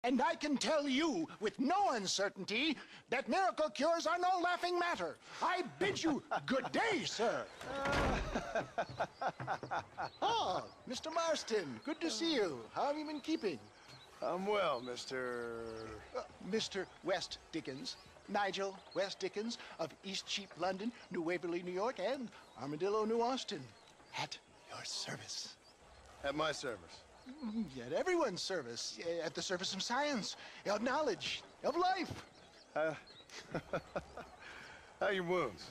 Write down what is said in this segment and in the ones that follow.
And I can tell you with no uncertainty that miracle cures are no laughing matter. I bid you good day, sir. Oh, Mr. Marston, good to see you. How have you been keeping? I'm well, Mr. Mr. West Dickens. Nigel West Dickens of East Cheap, London, New Waverly, New York, and Armadillo, New Austin. At your service. At my service. At everyone's service. At the service of science, of knowledge, of life. How are your wounds?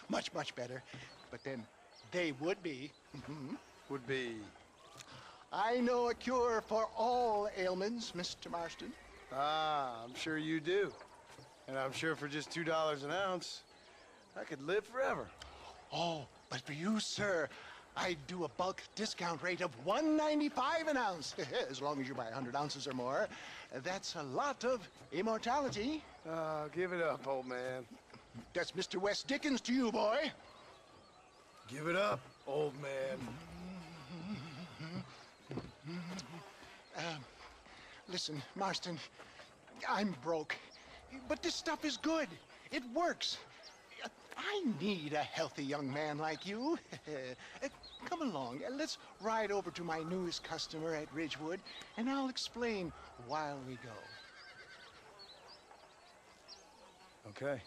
Much, much better. But then they would be. Would be... I know a cure for all ailments, Mr. Marston. Ah, I'm sure you do. And I'm sure for just $2 an ounce, I could live forever. Oh, but for you, sir, I do a bulk discount rate of $1.95 an ounce. As long as you buy 100 ounces or more. That's a lot of immortality. Give it up, old man. That's Mr. West Dickens to you, boy. Give it up, old man. Listen, Marston, I'm broke, but this stuff is good. It works. I need a healthy young man like you. Come along, let's ride over to my newest customer at Ridgewood, and I'll explain while we go. Okay.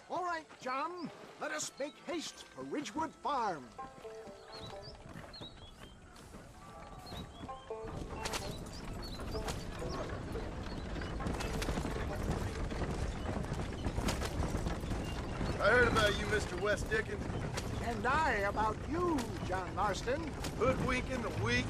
All right, John, let us make haste for Ridgewood Farm. I heard about you, Mr. West Dickens. And I about you, John Marston. Hoodwinking the weak,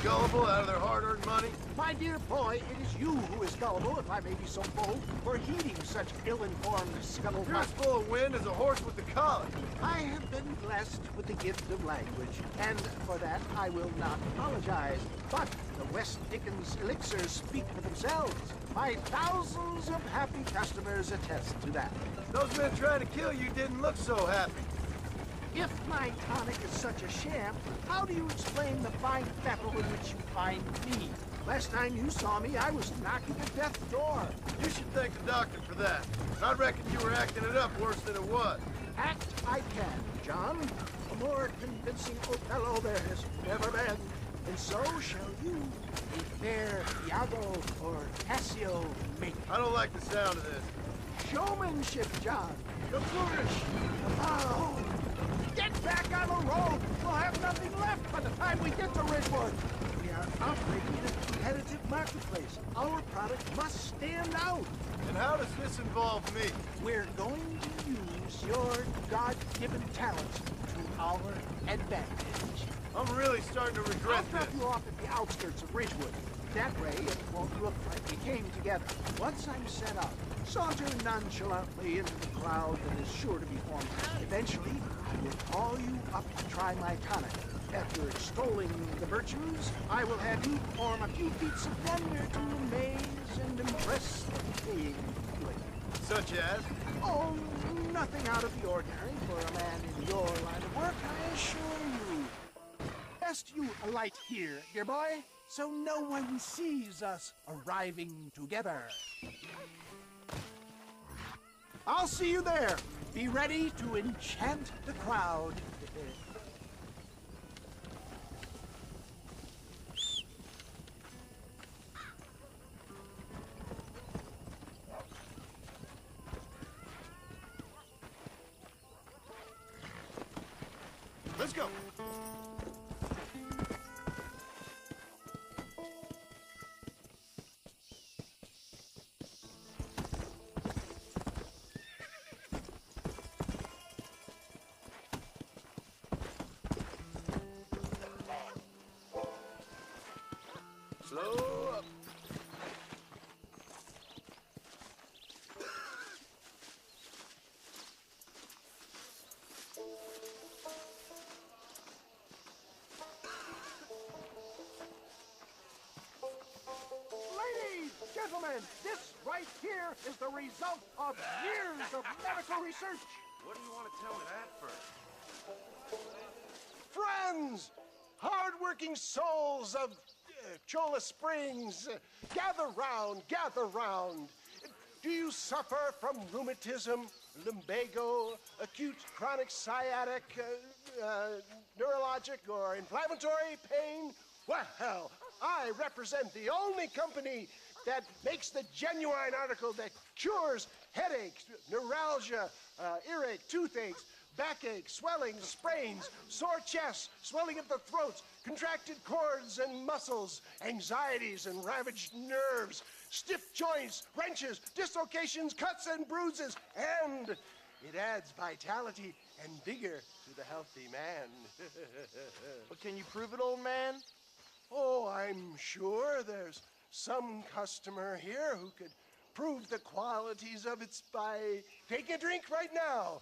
gullible out of their hard-earned money. My dear boy, it is you who is gullible, if I may be so bold, for heeding such ill-informed scuttlebutt. You're as full of wind as a horse with the collar. I have been blessed with the gift of language, and for that I will not apologize. But the West Dickens elixirs speak for themselves. My thousands of happy customers attest to that. Those men trying to kill you didn't look so happy. If my tonic is such a sham, how do you explain the fine fettle in which you find me? Last time you saw me, I was knocking at death's door. You should thank the doctor for that. I reckon you were acting it up worse than it was. Act I can, John. A more convincing Othello there has never been. And so shall you, a fair Iago or Cassio make. I don't like the sound of this. Showmanship, Johon. The flourish. The bow. Get back on the road. We'll have nothing left by the time we get to Ridgewood. We are operating in a competitive marketplace. Our product must stand out. And how does this involve me? We're going to use your God-given talents to our advantage. I'm really starting to regret I'll drop this. you off at the outskirts of Ridgewood. That way, it won't look like we came together. Once I'm set up, saunter nonchalantly into the crowd that is sure to be formed. Eventually, I will call you up to try my tonic. After extolling the virtues, I will have you perform a few feats of wonder to amaze and impress the paying public. Such as? Oh, nothing out of the ordinary for a man in your line of work, I assure you. Best you alight here, dear boy, so no one sees us arriving together. I'll see you there. Be ready to enchant the crowd. Let's go. Slow up. Ladies, gentlemen, this right here is the result of years of medical research. What do you want to tell me that for? friends, hard-working souls of Cholla Springs, gather round, gather round. Do you suffer from rheumatism, lumbago, acute chronic sciatic, neurologic, or inflammatory pain? Well, I represent the only company that makes the genuine article that cures headaches, neuralgia, earache, toothaches, backache, swelling, sprains, sore chests, swelling of the throats, contracted cords and muscles, anxieties and ravaged nerves, stiff joints, wrenches, dislocations, cuts and bruises, and it adds vitality and vigor to the healthy man. But can you prove it, old man? Oh, I'm sure there's some customer here who could prove the qualities of it by taking a drink right now.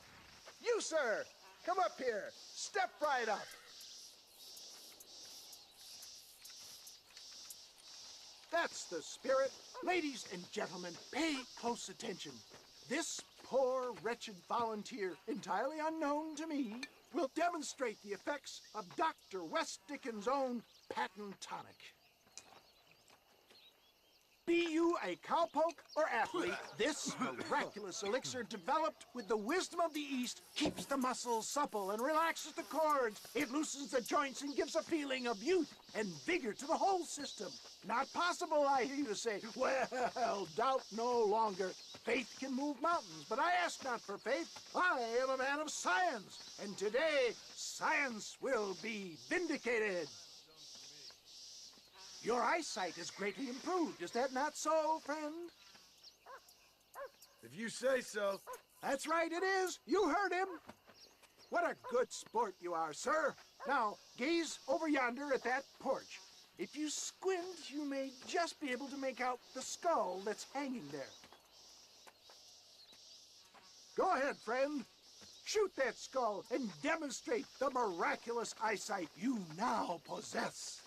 You, sir, come up here. Step right up. That's the spirit. Ladies and gentlemen, pay close attention. This poor, wretched volunteer, entirely unknown to me, will demonstrate the effects of Dr. West Dickens' own patent tonic. Be you a cowpoke or athlete, this miraculous elixir developed with the wisdom of the East keeps the muscles supple and relaxes the cords. It loosens the joints and gives a feeling of youth and vigor to the whole system. Not possible, I hear you say. Well, doubt no longer. Faith can move mountains, but I ask not for faith. I am a man of science, and today science will be vindicated. Your eyesight is greatly improved. Is that not so, friend? If you say so. That's right, it is. You heard him. What a good sport you are, sir. Now, gaze over yonder at that porch. If you squint, you may just be able to make out the skull that's hanging there. Go ahead, friend. Shoot that skull and demonstrate the miraculous eyesight you now possess.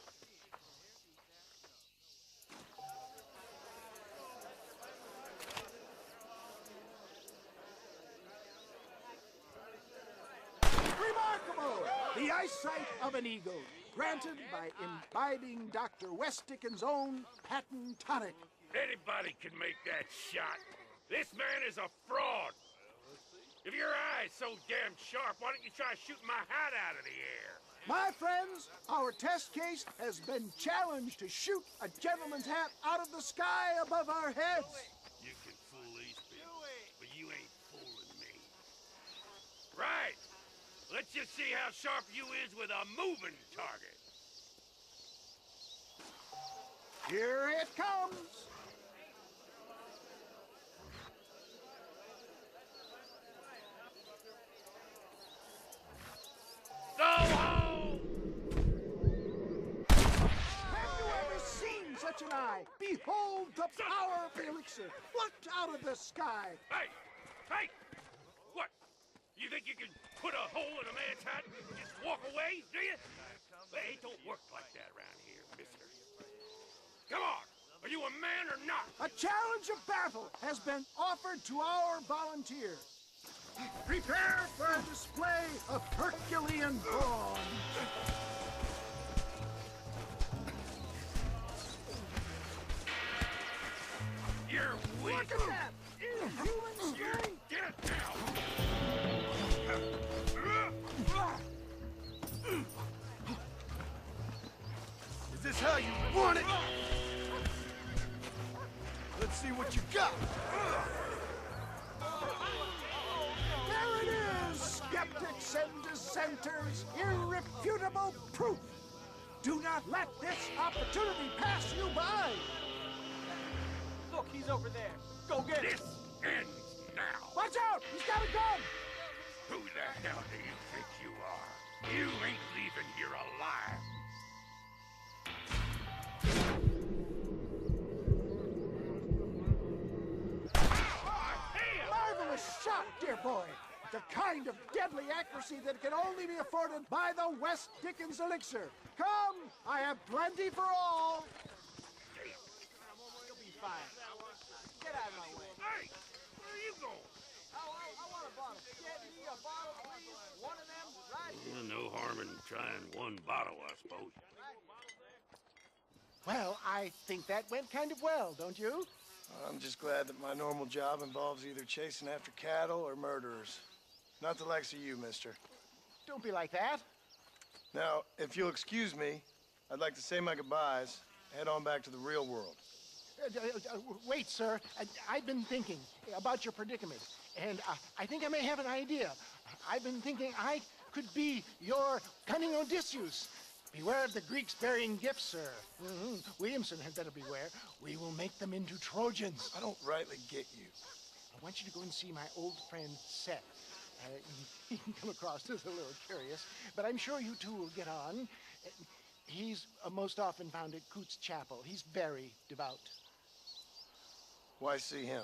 Remarkable! The eyesight of an eagle, granted by imbibing Dr. West Dickens' own patent tonic. Anybody can make that shot. This man is a fraud. If your eye's so damn sharp, why don't you try shooting my hat out of the air? My friends, our test case has been challenged to shoot a gentleman's hat out of the sky above our heads. You can fool these people, but you ain't fooling me. Right. Let's just see how sharp you is with a moving target. Here it comes. Go home! Have you ever seen such an eye? Behold the power of the elixir, plucked out of the sky. Hey! Hey! What? You think you can put a hole in a man's hat and just walk away, do you? Hey, it don't work like that around here, mister. Come on! Are you a man or not? A challenge of battle has been offered to our volunteer. Prepare for a display of Herculean brawn. You're weak. Look at that! Inhuman strength! Get it now! Is this how you want it? Let's see what you got. There it is, skeptics and dissenters, irrefutable proof. Do not let this opportunity pass you by. Look, he's over there. Go get him. This ends now! Watch out, he's got a gun. Who the hell do you think you are? You ain't leaving here alive! Marvelous shot, dear boy. The kind of deadly accuracy that can only be afforded by the West Dickens elixir. Come, I have plenty for all. You'll be fine. Get out of my way. Hey! Where are you going? I want a bottle. Get me a bottle, please. One of them right here. No harm in trying one bottle, I suppose. Well, I think that went kind of well, don't you? I'm just glad that my normal job involves either chasing after cattle or murderers. Not the likes of you, mister. Don't be like that. Now, if you'll excuse me, I'd like to say my goodbyes, head on back to the real world. Wait, sir. I've been thinking about your predicament, and I think I may have an idea. I've been thinking I could be your cunning Odysseus. Beware of the Greeks burying gifts, sir. Williamson had better beware. We will make them into Trojans. I don't rightly get you. I want you to go and see my old friend Seth. He can come across as a little curious, but I'm sure you two will get on. He's most often found at Coots Chapel. He's very devout. Why see him?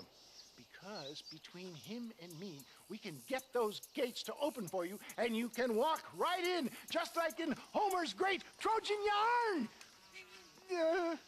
Because between him and me, we can get those gates to open for you, and you can walk right in, just like in Homer's great Trojan yarn!